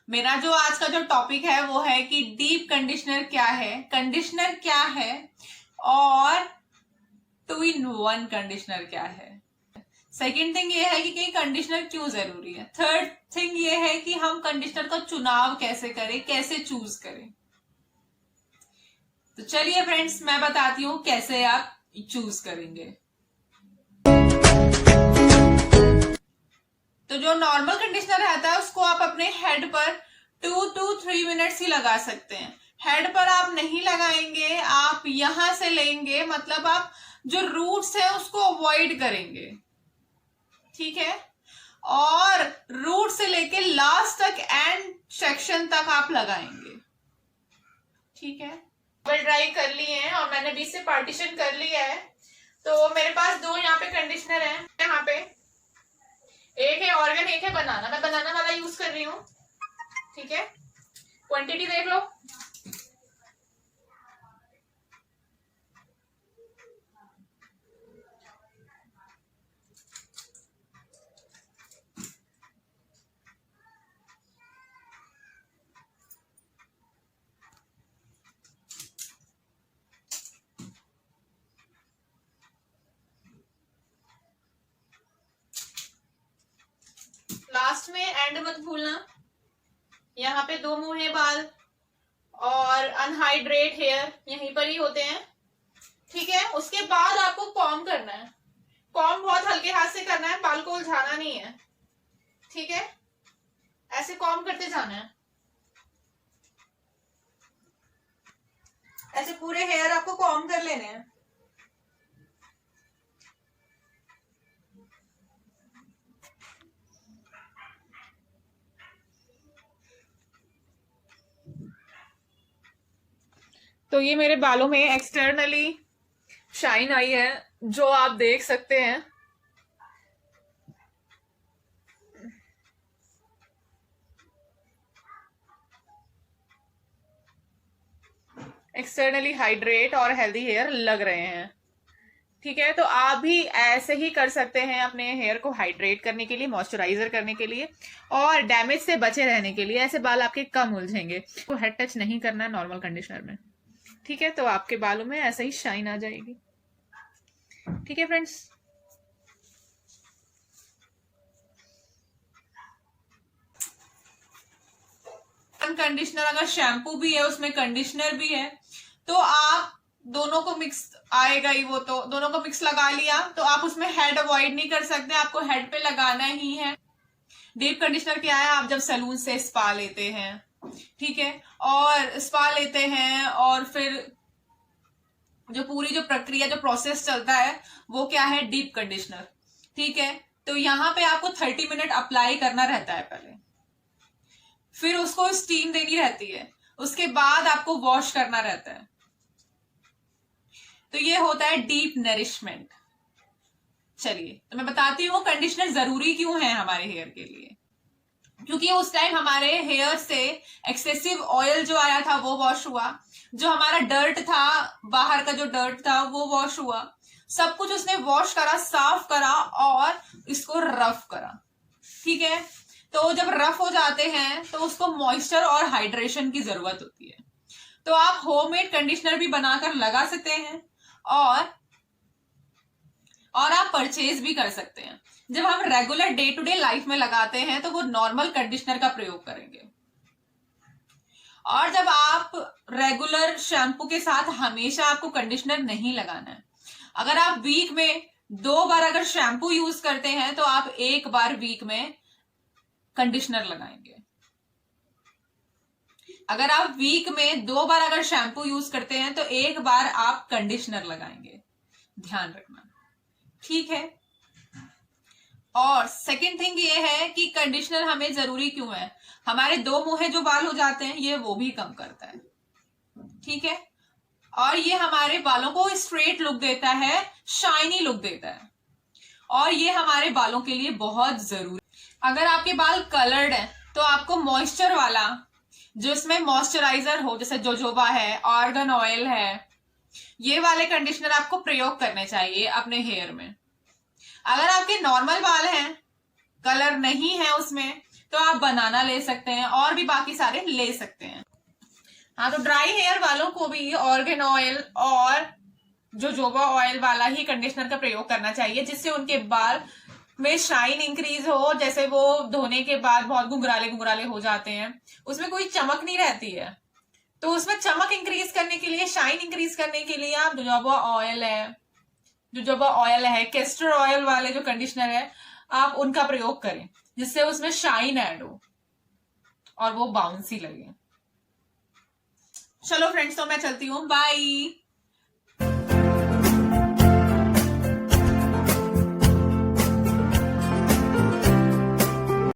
मेरा जो आज का जो टॉपिक है वो है कि डीप कंडीशनर क्या है, कंडीशनर क्या है और टू इन वन कंडीशनर क्या है। सेकेंड थिंग ये है कि कंडीशनर क्यों जरूरी है। थर्ड थिंग ये है कि हम कंडीशनर का चुनाव कैसे करें, कैसे चूज करें। तो चलिए फ्रेंड्स, मैं बताती हूं कैसे आप चूज करेंगे। तो जो नॉर्मल कंडीशनर रहता है उसको आप अपने हेड पर 2 to 3 मिनट्स ही लगा सकते हैं। हेड पर आप नहीं लगाएंगे, आप यहां से लेंगे, मतलब आप जो रूट्स है उसको अवॉइड करेंगे, ठीक है। और रूट से लेके लास्ट तक एंड सेक्शन तक आप लगाएंगे, ठीक है। ड्राई कर लिए हैं और मैंने बीच से पार्टीशन कर लिया है। तो मेरे पास दो यहाँ पे कंडीशनर है, यहाँ पे एक है ऑर्गन, एक है बनाना। मैं बनाना वाला यूज कर रही हूँ, ठीक है। क्वांटिटी देख लो। लास्ट में एंड मत भूलना, यहाँ पे दो मुंह है बाल और अनहाइड्रेट हेयर यहीं पर ही होते हैं, ठीक है। उसके बाद आपको कॉम्ब करना है। कॉम्ब बहुत हल्के हाथ से करना है, बाल को उलझाना नहीं है, ठीक है। ऐसे कॉम्ब करते जाना है, ऐसे पूरे हेयर आपको कॉम्ब कर लेने हैं। तो ये मेरे बालों में एक्सटर्नली शाइन आई है, जो आप देख सकते हैं। एक्सटर्नली हाइड्रेट और हेल्दी हेयर लग रहे हैं, ठीक है। तो आप भी ऐसे ही कर सकते हैं अपने हेयर को हाइड्रेट करने के लिए, मॉइस्चराइजर करने के लिए और डैमेज से बचे रहने के लिए। ऐसे बाल आपके कम उलझेंगे। तो हेड टच नहीं करना है नॉर्मल कंडीशनर में, ठीक है। तो आपके बालों में ऐसे ही शाइन आ जाएगी, ठीक है फ्रेंड्स। कंडीशनर अगर शैम्पू भी है उसमें कंडीशनर भी है तो आप दोनों को मिक्स आएगा ही, वो तो दोनों को मिक्स लगा लिया तो आप उसमें हेड अवॉइड नहीं कर सकते, आपको हेड पे लगाना ही है। डीप कंडीशनर क्या है, आप जब सैलून से स्पा लेते हैं, ठीक है, और स्पा लेते हैं और फिर जो पूरी जो प्रक्रिया जो प्रोसेस चलता है वो क्या है, डीप कंडीशनर, ठीक है। तो यहाँ पे आपको 30 मिनट अप्लाई करना रहता है पहले, फिर उसको स्टीम देनी रहती है, उसके बाद आपको वॉश करना रहता है। तो ये होता है डीप नरिशमेंट। चलिए तो मैं बताती हूँ कंडीशनर जरूरी क्यों है हमारे हेयर के लिए। क्योंकि उस टाइम हमारे हेयर से एक्सेसिव ऑयल जो आया था वो वॉश हुआ, जो हमारा डर्ट था, बाहर का जो डर्ट था वो वॉश हुआ, सब कुछ उसने वॉश करा, साफ करा और इसको रफ करा, ठीक है। तो जब रफ हो जाते हैं तो उसको मॉइस्चर और हाइड्रेशन की जरूरत होती है। तो आप होममेड कंडीशनर भी बनाकर लगा सकते हैं और आप परचेज भी कर सकते हैं। जब हम regular day to day life में लगाते हैं तो वो नॉर्मल कंडीशनर का प्रयोग करेंगे, और जब आप रेगुलर शैम्पू के साथ हमेशा आपको कंडीशनर नहीं लगाना है। अगर आप वीक में 2 बार अगर शैम्पू यूज करते हैं तो आप 1 बार वीक में कंडीशनर लगाएंगे। अगर आप वीक में 2 बार अगर शैम्पू यूज करते हैं तो 1 बार आप कंडीशनर लगाएंगे, ध्यान रखना, ठीक है। और सेकंड थिंग ये है कि कंडीशनर हमें जरूरी क्यों है, हमारे 2 मुंहे जो बाल हो जाते हैं ये वो भी कम करता है, ठीक है। और ये हमारे बालों को स्ट्रेट लुक देता है, शाइनी लुक देता है, और ये हमारे बालों के लिए बहुत जरूरी। अगर आपके बाल कलर्ड है तो आपको मॉइस्चर वाला, जो इसमें मॉइस्चराइजर हो, जैसे जोजोबा है, आर्गन ऑयल है, ये वाले कंडीशनर आपको प्रयोग करने चाहिए अपने हेयर में। अगर आपके नॉर्मल बाल हैं, कलर नहीं है उसमें, तो आप बनाना ले सकते हैं और भी बाकी सारे ले सकते हैं। हाँ, तो ड्राई हेयर वालों को भी ऑर्गन ऑयल और जोजोबा ऑयल वाला ही कंडीशनर का प्रयोग करना चाहिए, जिससे उनके बाल में शाइन इंक्रीज हो। जैसे वो धोने के बाद बहुत घुंघराले घुंघराले हो जाते हैं, उसमें कोई चमक नहीं रहती है, तो उसमें चमक इंक्रीज करने के लिए, शाइन इंक्रीज करने के लिए आप जोजोबा ऑयल है, कैस्टर ऑयल वाले जो कंडीशनर है, आप उनका प्रयोग करें, जिससे उसमें शाइन ऐड हो और वो बाउंसी लगे। चलो फ्रेंड्स, तो मैं चलती हूँ, बाय।